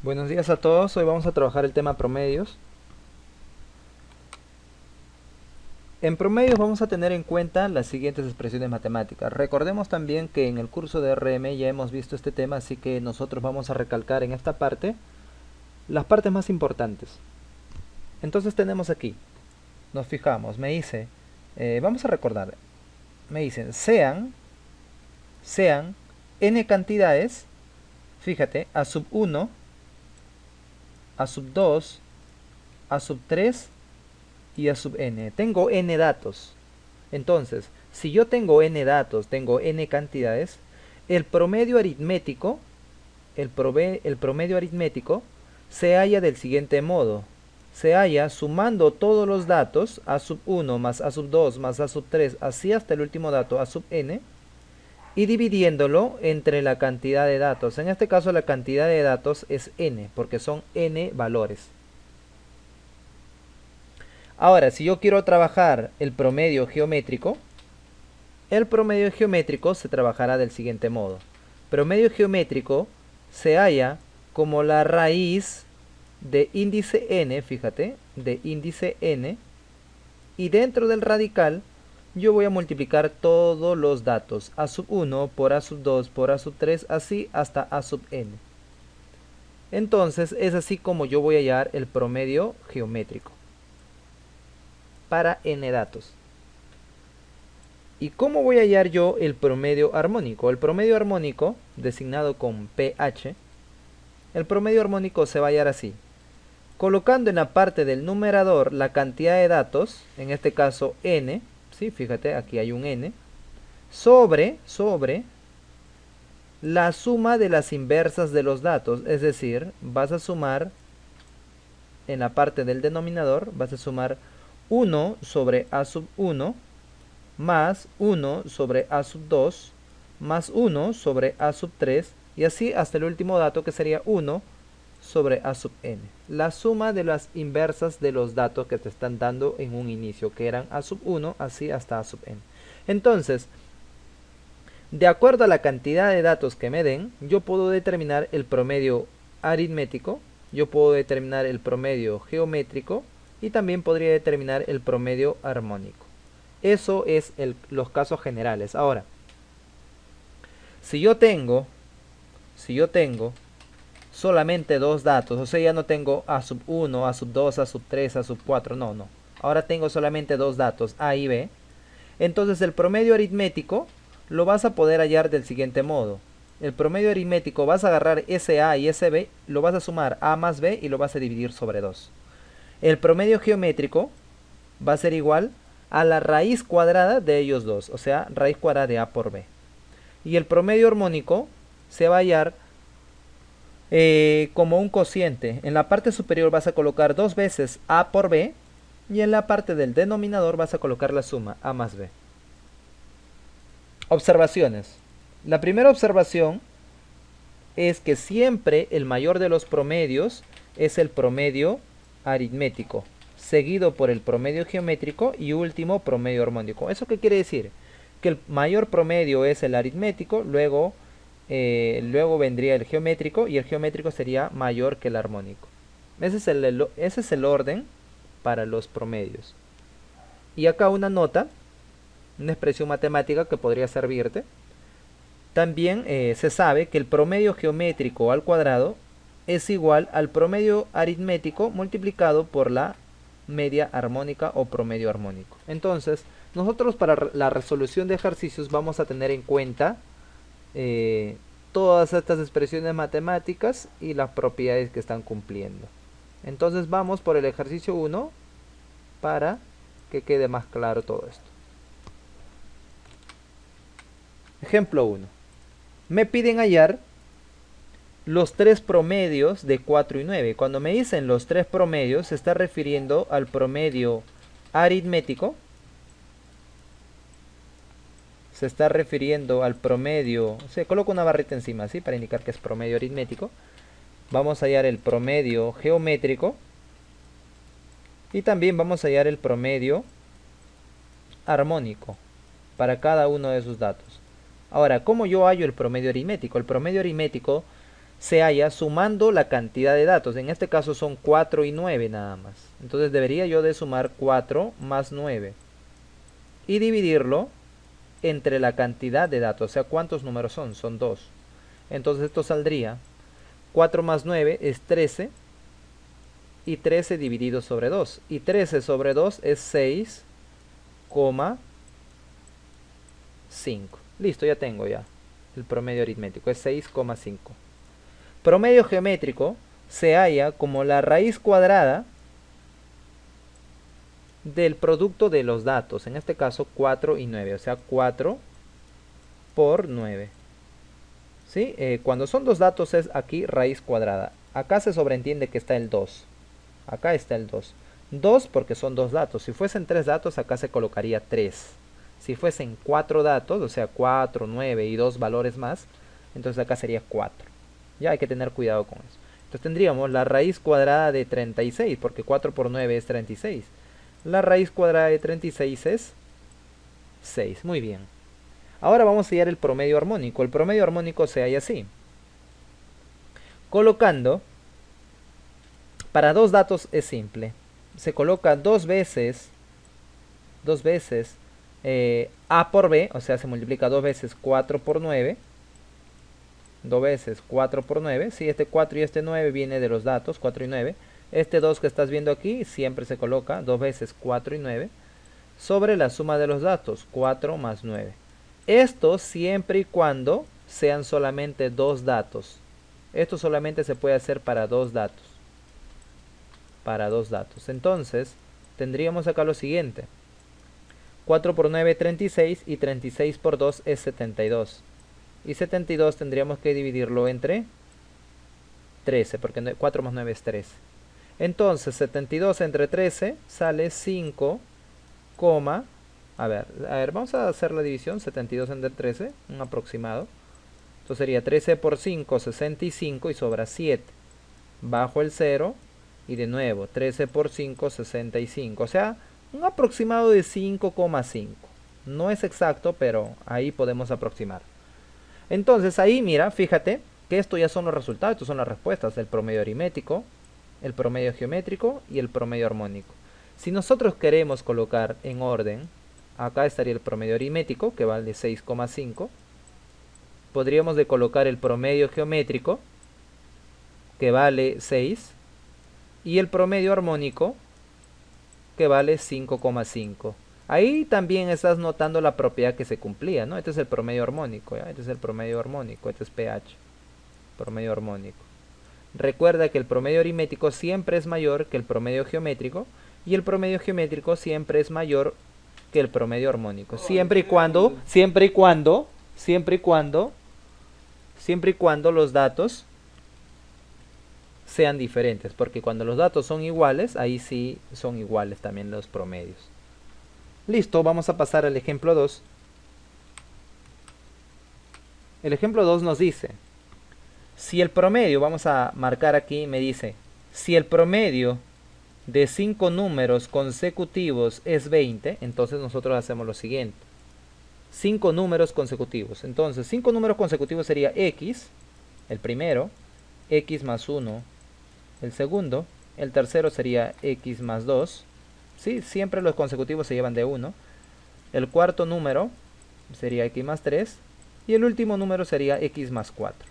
Buenos días a todos, hoy vamos a trabajar el tema promedios. En promedios vamos a tener en cuenta las siguientes expresiones matemáticas. Recordemos también que en el curso de RM ya hemos visto este tema, así que nosotros vamos a recalcar en esta parte las partes más importantes. Entonces tenemos aquí, nos fijamos, me dice, vamos a recordar, me dicen sean n cantidades, fíjate, a sub 1, a sub 2, a sub 3 y a sub n. Tengo n datos. Entonces, si yo tengo n datos, tengo n cantidades, el promedio aritmético, el promedio aritmético se halla del siguiente modo. Se halla sumando todos los datos, a sub 1 más a sub 2 más a sub 3, así hasta el último dato, a sub n, y dividiéndolo entre la cantidad de datos. En este caso la cantidad de datos es n, porque son n valores. Ahora, si yo quiero trabajar el promedio geométrico se trabajará del siguiente modo. Promedio geométrico se halla como la raíz de índice n, fíjate, de índice n, y dentro del radical yo voy a multiplicar todos los datos, a sub 1 por a sub 2 por a sub 3, así hasta a sub n. Entonces es así como yo voy a hallar el promedio geométrico para n datos. ¿Y cómo voy a hallar yo el promedio armónico? El promedio armónico, designado con pH, el promedio armónico se va a hallar así. Colocando en la parte del numerador la cantidad de datos, en este caso n, ¿sí? Fíjate, aquí hay un n, sobre la suma de las inversas de los datos. Es decir, vas a sumar, en la parte del denominador, vas a sumar 1 sobre a sub 1, más 1 sobre a sub 2, más 1 sobre a sub 3, y así hasta el último dato, que sería 1 sobre a sub n. La suma de las inversas de los datos que te están dando en un inicio, que eran a sub 1, así hasta a sub n. Entonces, de acuerdo a la cantidad de datos que me den, yo puedo determinar el promedio aritmético, yo puedo determinar el promedio geométrico, y también podría determinar el promedio armónico. Eso es los casos generales. Ahora, si yo tengo solamente dos datos, o sea, ya no tengo a sub 1, a sub 2, a sub 3, a sub 4, no. Ahora tengo solamente dos datos, a y b. Entonces el promedio aritmético lo vas a poder hallar del siguiente modo. El promedio aritmético, vas a agarrar ese a y ese b, lo vas a sumar a más b y lo vas a dividir sobre 2. El promedio geométrico va a ser igual a la raíz cuadrada de ellos dos, o sea, raíz cuadrada de a por b. Y el promedio armónico se va a hallar como un cociente. En la parte superior vas a colocar dos veces a por b, y en la parte del denominador vas a colocar la suma a más b. Observaciones. La primera observación es que siempre el mayor de los promedios es el promedio aritmético, seguido por el promedio geométrico y último promedio armónico. ¿Eso qué quiere decir? Que el mayor promedio es el aritmético, luego vendría el geométrico, y el geométrico sería mayor que el armónico. Ese es el orden para los promedios. Y acá una nota, una expresión matemática que podría servirte. También se sabe que el promedio geométrico al cuadrado es igual al promedio aritmético multiplicado por la media armónica o promedio armónico. Entonces, nosotros para la resolución de ejercicios vamos a tener en cuenta todas estas expresiones matemáticas y las propiedades que están cumpliendo. Entonces vamos por el ejercicio 1 para que quede más claro todo esto. Ejemplo 1. Me piden hallar los tres promedios de 4 y 9. Cuando me dicen los tres promedios, se está refiriendo al promedio aritmético, se está refiriendo al promedio, se coloca una barrita encima, ¿sí? Para indicar que es promedio aritmético. Vamos a hallar el promedio geométrico y también vamos a hallar el promedio armónico para cada uno de esos datos. Ahora, ¿cómo yo hallo el promedio aritmético? El promedio aritmético se halla sumando la cantidad de datos. En este caso son 4 y 9 nada más. Entonces debería yo de sumar 4 más 9 y dividirlo entre la cantidad de datos. O sea, ¿cuántos números son? Son 2. Entonces esto saldría 4 más 9 es 13 y 13 dividido sobre 2. Y 13 sobre 2 es 6,5. Listo, ya tengo ya el promedio aritmético. Es 6,5. Promedio geométrico se halla como la raíz cuadrada del producto de los datos. En este caso 4 y 9. O sea, 4 por 9. ¿Sí? Cuando son dos datos es aquí raíz cuadrada. Acá se sobreentiende que está el 2. Acá está el 2. 2 porque son dos datos. Si fuesen tres datos, acá se colocaría 3. Si fuesen 4 datos, o sea 4, 9 y 2 valores más, entonces acá sería 4. Ya hay que tener cuidado con eso. Entonces tendríamos la raíz cuadrada de 36, porque 4 por 9 es 36. La raíz cuadrada de 36 es 6. Muy bien. Ahora vamos a hallar el promedio armónico. El promedio armónico se halla así. Colocando, para dos datos es simple. Se coloca dos veces A por B, o sea, se multiplica dos veces 4 por 9. 2 veces 4 por 9. Si este 4 y este 9 viene de los datos, 4 y 9. Este 2 que estás viendo aquí siempre se coloca 2 veces 4 y 9 sobre la suma de los datos, 4 más 9. Esto siempre y cuando sean solamente dos datos. Esto solamente se puede hacer para dos datos. Para dos datos. Entonces, tendríamos acá lo siguiente. 4 por 9 es 36 y 36 por 2 es 72. Y 72 tendríamos que dividirlo entre 13, porque 4 más 9 es 13. Entonces, 72 entre 13 sale 5, a ver, vamos a hacer la división. 72 entre 13, un aproximado. Entonces sería 13 por 5, 65 y sobra 7. Bajo el 0 y de nuevo 13 por 5, 65. O sea, un aproximado de 5,5. No es exacto, pero ahí podemos aproximar. Entonces ahí mira, fíjate que esto ya son los resultados, estos son las respuestas. El promedio aritmético, el promedio geométrico y el promedio armónico. Si nosotros queremos colocar en orden, acá estaría el promedio aritmético, que vale 6,5. Podríamos de colocar el promedio geométrico, que vale 6. Y el promedio armónico, que vale 5,5. Ahí también estás notando la propiedad que se cumplía, ¿no? Este es el promedio armónico, ¿ya? Este es el promedio armónico, este es pH, promedio armónico. Recuerda que el promedio aritmético siempre es mayor que el promedio geométrico y el promedio geométrico siempre es mayor que el promedio armónico. Siempre y cuando los datos sean diferentes, porque cuando los datos son iguales, ahí sí son iguales también los promedios. Listo, vamos a pasar al ejemplo 2. El ejemplo 2 nos dice, si el promedio, vamos a marcar aquí, me dice, si el promedio de 5 números consecutivos es 20, entonces nosotros hacemos lo siguiente. 5 números consecutivos. Entonces, 5 números consecutivos sería x, el primero, x más 1, el segundo, el tercero sería x más 2, ¿sí? Siempre los consecutivos se llevan de 1. El cuarto número sería x más 3 y el último número sería x más 4.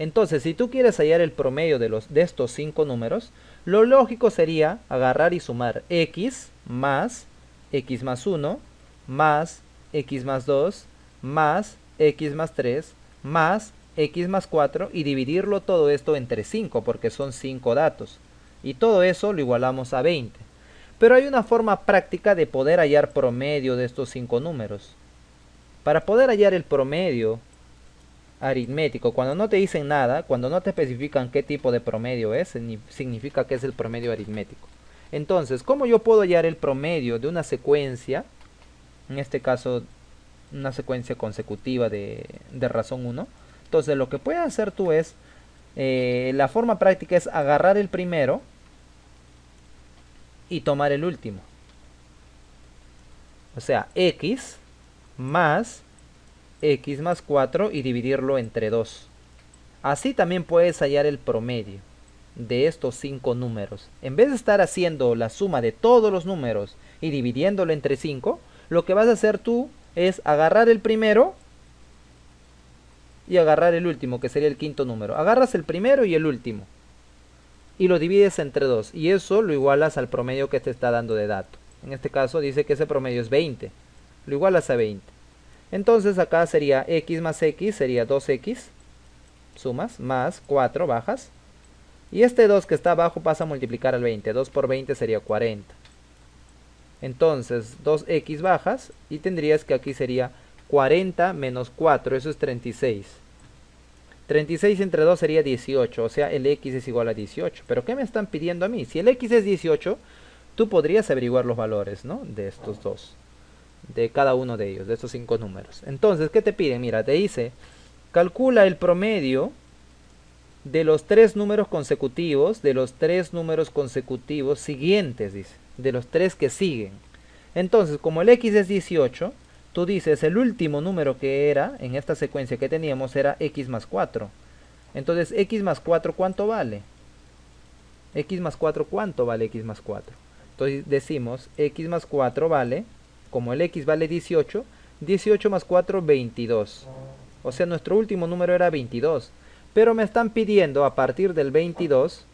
Entonces, si tú quieres hallar el promedio de estos 5 números, lo lógico sería agarrar y sumar x más 1 más x más 2 más x más 3 más x más 4 y dividirlo todo esto entre 5 porque son 5 datos. Y todo eso lo igualamos a 20. Pero hay una forma práctica de poder hallar promedio de estos 5 números. Para poder hallar el promedio aritmético, cuando no te dicen nada, cuando no te especifican qué tipo de promedio es, significa que es el promedio aritmético. Entonces, ¿cómo yo puedo hallar el promedio de una secuencia? En este caso, una secuencia consecutiva de razón 1. Entonces, lo que puedes hacer tú es, la forma práctica es agarrar el primero y tomar el último. O sea, x más x más 4 y dividirlo entre 2. Así también puedes hallar el promedio de estos 5 números. En vez de estar haciendo la suma de todos los números y dividiéndolo entre 5, lo que vas a hacer tú es agarrar el primero y agarrar el último, que sería el quinto número. Agarras el primero y el último y lo divides entre 2, y eso lo igualas al promedio que te está dando de dato. En este caso dice que ese promedio es 20, lo igualas a 20. Entonces acá sería x más x, sería 2x, sumas, más 4, bajas, y este 2 que está abajo pasa a multiplicar al 20, 2 por 20 sería 40. Entonces 2x bajas y tendrías que aquí sería 40 menos 4, eso es 36. 36 entre 2 sería 18, o sea el x es igual a 18. ¿Pero qué me están pidiendo a mí? Si el x es 18, tú podrías averiguar los valores, ¿no? De estos dos, de cada uno de ellos, de estos 5 números. Entonces, ¿qué te piden? Mira, te dice, calcula el promedio de los 3 números consecutivos, siguientes, dice, de los 3 que siguen. Entonces, como el x es 18, tú dices el último número que era, en esta secuencia que teníamos, era x más 4. Entonces, x más 4, ¿cuánto vale? X más 4, ¿cuánto vale x más 4? Entonces decimos, x más 4 vale, como el x vale 18, 18 más 4, 22. O sea, nuestro último número era 22. Pero me están pidiendo, a partir del 22,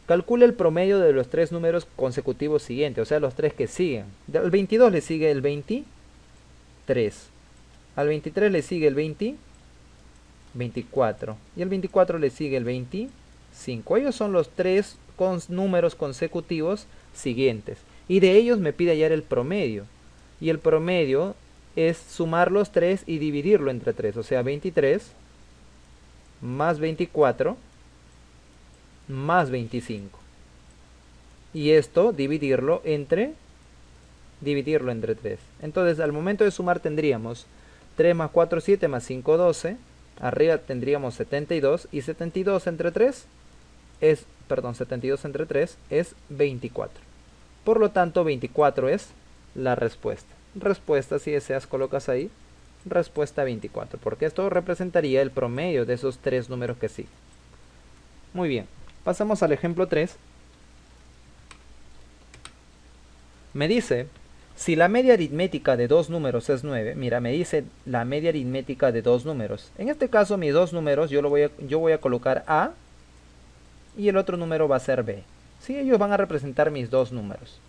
calcule el promedio de los 3 números consecutivos siguientes, o sea, los 3 que siguen. Al 22 le sigue el 23. Al 23 le sigue el 24. Y al 24 le sigue el 25. Ellos son los 3 números consecutivos siguientes. Y de ellos me pide hallar el promedio. Y el promedio es sumar los 3 y dividirlo entre 3. O sea, 23 más 24 más 25. Y esto dividirlo entre 3. Entonces al momento de sumar tendríamos 3 más 4, 7 más 5, 12. Arriba tendríamos 72. Y 72 entre 3 es, 72 entre 3 es 24. Por lo tanto 24 es la respuesta. Respuesta, si deseas, colocas ahí respuesta 24, porque esto representaría el promedio de esos 3 números que siguen. Muy bien, pasamos al ejemplo 3. Me dice, si la media aritmética de 2 números es 9, mira, me dice la media aritmética de 2 números. En este caso, mis 2 números, yo voy a colocar A y el otro número va a ser B. ¿Sí? Ellos van a representar mis 2 números.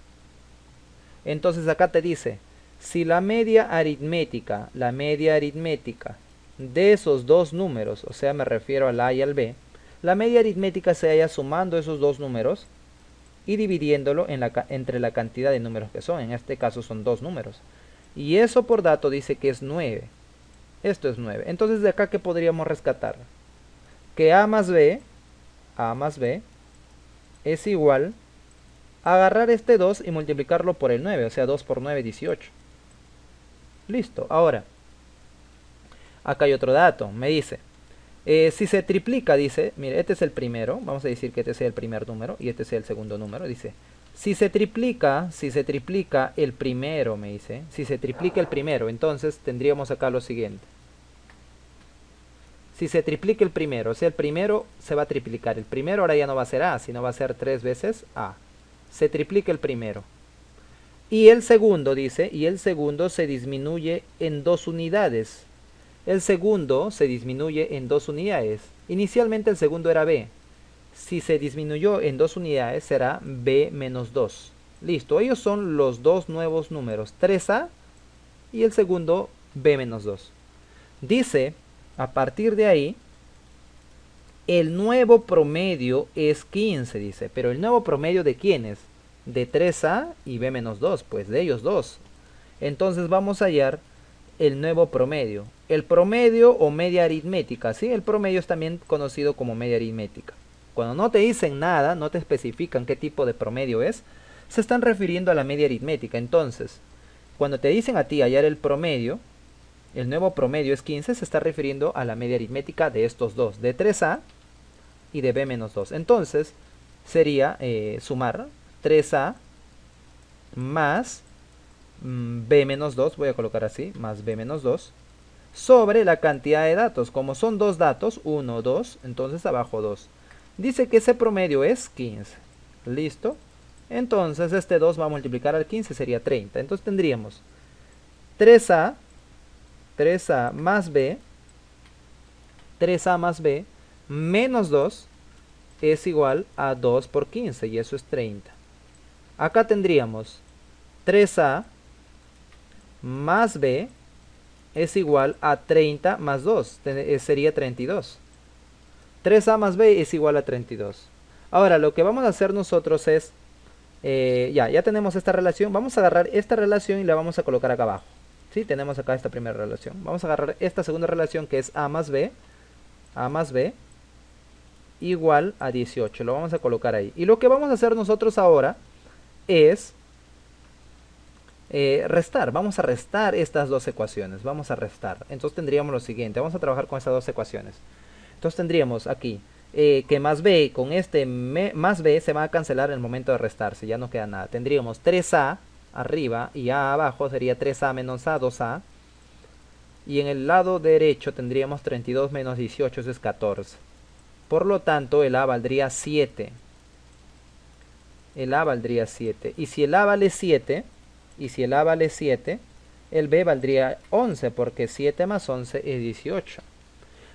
Entonces acá te dice, si la media aritmética de esos 2 números, o sea, me refiero al A y al B, la media aritmética se halla sumando esos 2 números y dividiéndolo entre la cantidad de números que son. En este caso son 2 números. Y eso por dato dice que es 9. Esto es 9. Entonces de acá, ¿qué podríamos rescatar? Que A más B es igual a agarrar este 2 y multiplicarlo por el 9. O sea, 2 por 9, 18. Listo. Ahora, acá hay otro dato. Me dice, si se triplica, dice, mire, este es el primero. Vamos a decir que este sea el primer número y este sea el segundo número. Dice, si se triplica el primero, me dice. Si se triplica el primero, entonces tendríamos acá lo siguiente. Si se triplica el primero, o sea, el primero se va a triplicar. El primero ahora ya no va a ser A, sino va a ser 3 veces A. Se triplica el primero. Y el segundo, dice, y el segundo se disminuye en 2 unidades. El segundo se disminuye en 2 unidades. Inicialmente el segundo era B. Si se disminuyó en 2 unidades será B menos 2. Listo, ellos son los 2 nuevos números, 3A y el segundo B menos 2. Dice, a partir de ahí, el nuevo promedio es 15, dice. Pero el nuevo promedio ¿de quiénes? De 3A y B menos 2, pues de ellos dos. Entonces vamos a hallar el nuevo promedio. El promedio o media aritmética, ¿sí? El promedio es también conocido como media aritmética. Cuando no te dicen nada, no te especifican qué tipo de promedio es, se están refiriendo a la media aritmética. Entonces, cuando te dicen a ti hallar el promedio, el nuevo promedio es 15, se está refiriendo a la media aritmética de estos dos, de 3A y de B menos 2. Entonces, sería sumar 3A más B menos 2, voy a colocar así, más B menos 2, sobre la cantidad de datos. Como son dos datos, 1, 2, entonces abajo 2. Dice que ese promedio es 15. ¿Listo? Entonces este 2 va a multiplicar al 15, sería 30. Entonces tendríamos 3A más B, 3A más B menos 2 es igual a 2 por 15 y eso es 30. Acá tendríamos 3A más B es igual a 30 más 2, sería 32. 3A más B es igual a 32. Ahora lo que vamos a hacer nosotros es, ya tenemos esta relación, vamos a agarrar esta relación y la vamos a colocar acá abajo. ¿Sí? Tenemos acá esta primera relación. Vamos a agarrar esta segunda relación que es A más B igual a 18. Lo vamos a colocar ahí. Y lo que vamos a hacer nosotros ahora es restar. Vamos a restar estas dos ecuaciones. Vamos a restar. Entonces tendríamos lo siguiente. Vamos a trabajar con estas dos ecuaciones. Entonces tendríamos aquí que más B con este más B se va a cancelar en el momento de restarse. Ya no queda nada. Tendríamos 3A arriba y A abajo. Sería 3A menos A, 2A. Y en el lado derecho tendríamos 32 menos 18, eso es 14. Por lo tanto, el A valdría 7. El A valdría 7. Y si el A vale 7, el B valdría 11, porque 7 más 11 es 18.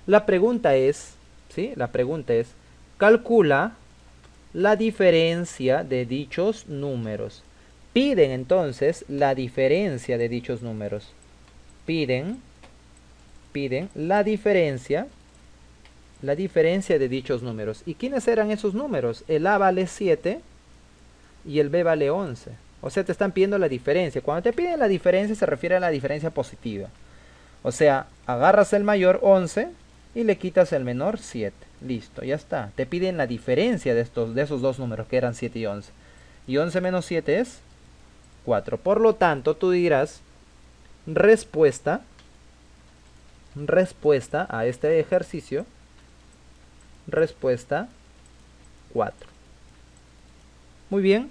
La pregunta es, ¿sí? La pregunta es, calcula la diferencia de dichos números. Piden entonces la diferencia de dichos números. Piden la diferencia de dichos números. ¿Y quiénes eran esos números? El A vale 7 y el B vale 11. O sea, te están pidiendo la diferencia. Cuando te piden la diferencia se refiere a la diferencia positiva. O sea, agarras el mayor 11 y le quitas el menor 7. Listo, ya está. Te piden la diferencia de esos dos números que eran 7 y 11. Y 11 menos 7 es 4. Por lo tanto, tú dirás respuesta a este ejercicio, respuesta 4. Muy bien.